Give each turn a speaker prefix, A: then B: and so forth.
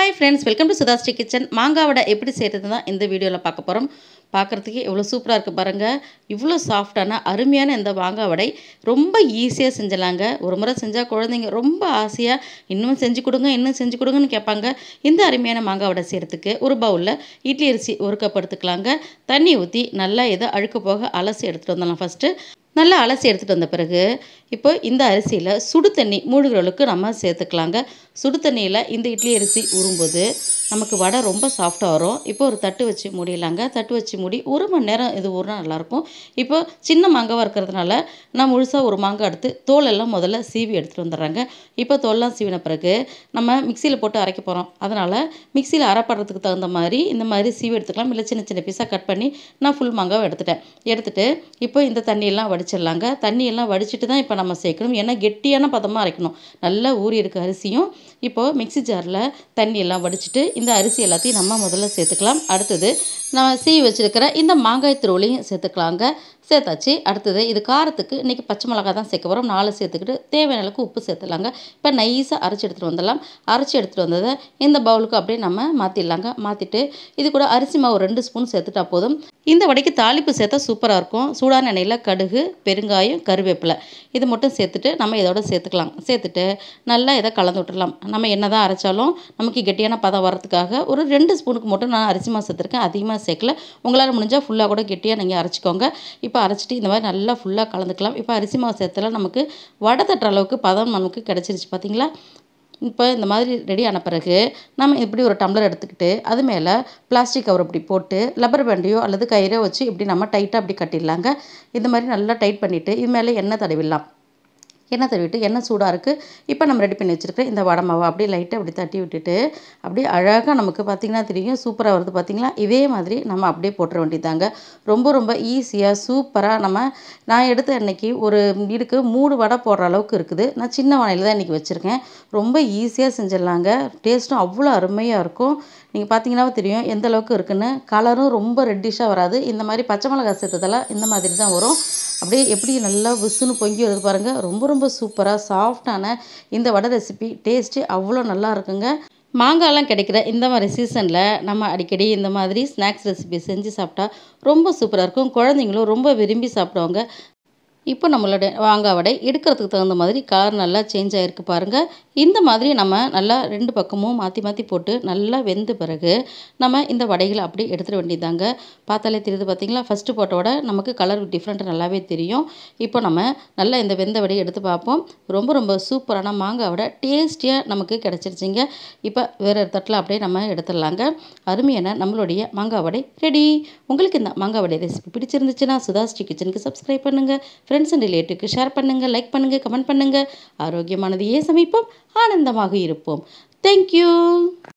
A: Hi friends, welcome to Sudhashri Kitchen. மாங்காய் வடை எப்படி செய்யறதுன்னு தான் இந்த வீடியோல பார்க்க போறோம். பார்க்கிறதுக்கு எவ்வளவு சூப்பரா இருக்கு பாருங்க. இவ்ளோ சாஃப்ட்டான அருமையான இந்த மாங்காய் வடை ரொம்ப ஈஸியா செஞ்சலாங்க. ஒரு முறை செஞ்சா குழந்தைங்க ரொம்ப ஆசையா இன்னும் செஞ்சு கொடுங்க, இன்னும் செஞ்சு கொடுங்கன்னு கேட்பாங்க. இந்த அருமையான மாங்காய் வடை செய்யறதுக்கு ஒரு பவுல்ல இட்லி அரிசி 1 கப் எடுத்துக்கலாங்க. தண்ணி ஊத்தி நல்லா இத அழுக்கு போக அலசி எடுத்துட்டு வந்துடலாம் ஃபர்ஸ்ட். நல்லா அலசி எடுத்துட்டு வந்த பிறகு இப்போ இந்த அரிசியில் சுடு தண்ணி மூழ்கிற அளவுக்கு நம்ம சேர்த்துக்கலாங்க. சுடு தண்ணியில் இந்த இட்லி அரிசி ஊறும்போது நமக்கு வடை ரொம்ப சாஃப்டாக வரும். இப்போ ஒரு தட்டு வச்சு மூடிடலாங்க. தட்டு வச்சு மூடி 1 மணி நேரம் இது ஊறினா நல்லாயிருக்கும். இப்போ சின்ன மாங்காவாக இருக்கிறதுனால நான் முழுசாக ஒரு மாங்காய் எடுத்து தோலெல்லாம் முதல்ல சீவி எடுத்துகிட்டு வந்துடுறாங்க. இப்போ தோலெல்லாம் சீவின பிறகு நம்ம மிக்சியில் போட்டு அரைக்க போகிறோம். அதனால் மிக்சியில் அரைப்படுறதுக்கு தகுந்த மாதிரி இந்த மாதிரி சீவி எடுத்துக்கலாம். இல்லை சின்ன சின்ன பீஸாக கட் பண்ணி நான் ஃபுல் மாங்காவை எடுத்துட்டு இப்போ இந்த தண்ணியெல்லாம் வடிச்சிடலாங்க. தண்ணியெல்லாம் வடிச்சிட்டு தான் இப்போ நம்ம சேர்க்கணும். ஏன்னா கெட்டியான பதமாக அரைக்கணும். நல்லா ஊறி இருக்க அரிசியும் இப்போது மிக்சி ஜாரில் தண்ணியெல்லாம் வடிச்சிட்டு இந்த அரிசி எல்லாத்தையும் நம்ம முதல்ல சேர்த்துக்கலாம். அடுத்தது நான் சீவி வச்சுருக்கிற இந்த மாங்காய் துருவலையும் சேர்த்துக்கலாங்க. சேர்த்தாச்சு. அடுத்தது இது காரத்துக்கு இன்றைக்கி பச்சை மிளகா தான் சேர்க்க போகிறோம். 4 சேர்த்துக்கிட்டு தேவையான அளவுக்கு உப்பு சேர்த்துலாங்க. இப்போ நைஸாக அரைச்சி எடுத்துகிட்டு வந்துடலாம். அரைச்சி எடுத்துகிட்டு வந்ததை இந்த பவுலுக்கு அப்படியே நம்ம மாற்றிடலாங்க. மாற்றிட்டு இது கூட அரிசி மாவு 2 ஸ்பூன் சேர்த்துட்டா போதும். இந்த வடைக்கு தாளிப்பு சேர்த்தா சூப்பராக இருக்கும். சூடான எண்ணெயில் கடுகு, பெருங்காயம், கருவேப்பிலை இது மட்டும் சேர்த்துட்டு நம்ம இதோட சேர்த்துக்கலாம். சேர்த்துட்டு நல்லா இதை கலந்து விட்டுடலாம். நம்ம என்ன தான் அரைச்சாலும் நமக்கு கெட்டியான பதம் வரதுக்காக ஒரு 2 ஸ்பூனுக்கு மட்டும் நான் அரிசி மாவு சேர்த்துருக்கேன். அதிகமாக சேர்க்கல. உங்களால் முடிஞ்சால் ஃபுல்லாக கூட கெட்டியாக நீங்கள் அரைச்சிக்கோங்க. இப்போ அரைச்சிட்டு இந்த மாதிரி நல்லா ஃபுல்லாக கலந்துக்கலாம். இப்போ அரிசி மாவு சேர்த்தலாம் நமக்கு வடை தட்டுற அளவுக்கு பதம் நமக்கு கிடச்சிருச்சு பார்த்தீங்களா. இப்போ இந்த மாதிரி ரெடி ஆன பிறகு நம்ம இப்படி ஒரு டம்ளர் எடுத்துக்கிட்டு அது மேலே பிளாஸ்டிக் கவர் இப்படி போட்டு லப்பர் பேண்டையோ அல்லது கயிறோ வச்சு இப்படி நம்ம டைட்டாக அப்படி கட்டிடலாங்க. இந்த மாதிரி நல்லா டைட் பண்ணிவிட்டு இது மேலே எண்ணெய் தடவிடலாம். எண்ணெய் தடவிட்டு எண்ணெய் சூடாக இருக்குது. இப்போ நம்ம ரெடி பண்ணி வச்சுருக்க இந்த வடை மாவை அப்படியே லைட்டாக அப்படி தட்டி விட்டுட்டு அப்படியே அழகாக நமக்கு பார்த்திங்கன்னா தெரியும் சூப்பராக வருது பார்த்திங்களா. இதே மாதிரி நம்ம அப்படியே போட்டுற வேண்டியதாங்க. ரொம்ப ரொம்ப ஈஸியாக சூப்பராக நான் எடுத்த அன்னைக்கு ஒரு இதுக்கு 3 வடை போடுற அளவுக்கு இருக்குது. நான் சின்ன வானையில் தான் இன்றைக்கி வச்சுருக்கேன். ரொம்ப ஈஸியாக செஞ்சிடலாங்க. டேஸ்ட்டும் அவ்வளோ அருமையாக இருக்கும். நீங்கள் பார்த்தீங்கன்னா தெரியும் எந்த அளவுக்கு இருக்குன்னு. கலரும் ரொம்ப ரெட்டிஷாக வராது. இந்த மாதிரி பச்சை மிளகாய் சேர்த்ததெல்லாம் இந்த மாதிரி தான் வரும். அப்படியே எப்படி நல்லா விசுன்னு பொங்கி வருது பாருங்கள். ரொம்ப ரொம்ப சூப்பராக சாஃப்டான இந்த வடை ரெசிபி டேஸ்ட்டு அவ்வளோ நல்லா இருக்குங்க. மாங்காய்லாம் கிடைக்கிற இந்த மாதிரி சீசனில் நம்ம அடிக்கடி இந்த மாதிரி ஸ்நாக்ஸ் ரெசிபி செஞ்சு சாப்பிட்டா ரொம்ப சூப்பராக இருக்கும். குழந்தைங்களும் ரொம்ப விரும்பி சாப்பிடுவாங்க. இப்போ நம்மளோட மாங்காய் வடை எடுக்கிறதுக்கு தகுந்த மாதிரி கலர் நல்லா சேஞ்ச் ஆகிருக்கு பாருங்கள். இந்த மாதிரி நம்ம நல்லா 2 பக்கமும் மாற்றி மாற்றி போட்டு நல்லா வெந்த பிறகு நம்ம இந்த வடைகளை அப்படியே எடுத்துட வேண்டியதாங்க. பார்த்தாலே தெரியுது பார்த்தீங்களா. ஃபஸ்ட்டு போட்ட வடை நமக்கு கலர் டிஃப்ரெண்ட் நல்லாவே தெரியும். இப்போ நம்ம நல்லா இந்த வெந்த வடையை எடுத்து பார்ப்போம். ரொம்ப ரொம்ப சூப்பரான மாங்காய் வடை டேஸ்டியாக நமக்கு கிடச்சிருச்சிங்க. இப்போ வேறு தட்டில் அப்படியே நம்ம எடுத்துடலாங்க. அருமையான நம்மளுடைய மாங்காய் வடை ரெடி. உங்களுக்கு இந்த மாங்காய் வடை ரெசிபி பிடிச்சிருந்துச்சுன்னா சுதாஸ்ரீ கிச்சனுக்கு சப்ஸ்கிரைப் பண்ணுங்கள். ஃப்ரெண்ட்ஸ் அண்ட் ரிலேட்டிவ்க்கு ஷேர் பண்ணுங்கள், லைக் பண்ணுங்கள், கமெண்ட் பண்ணுங்கள். ஆரோக்கியமானதையே சமைப்போம், ஆனந்தமாக இருப்போம். தேங்க்யூ.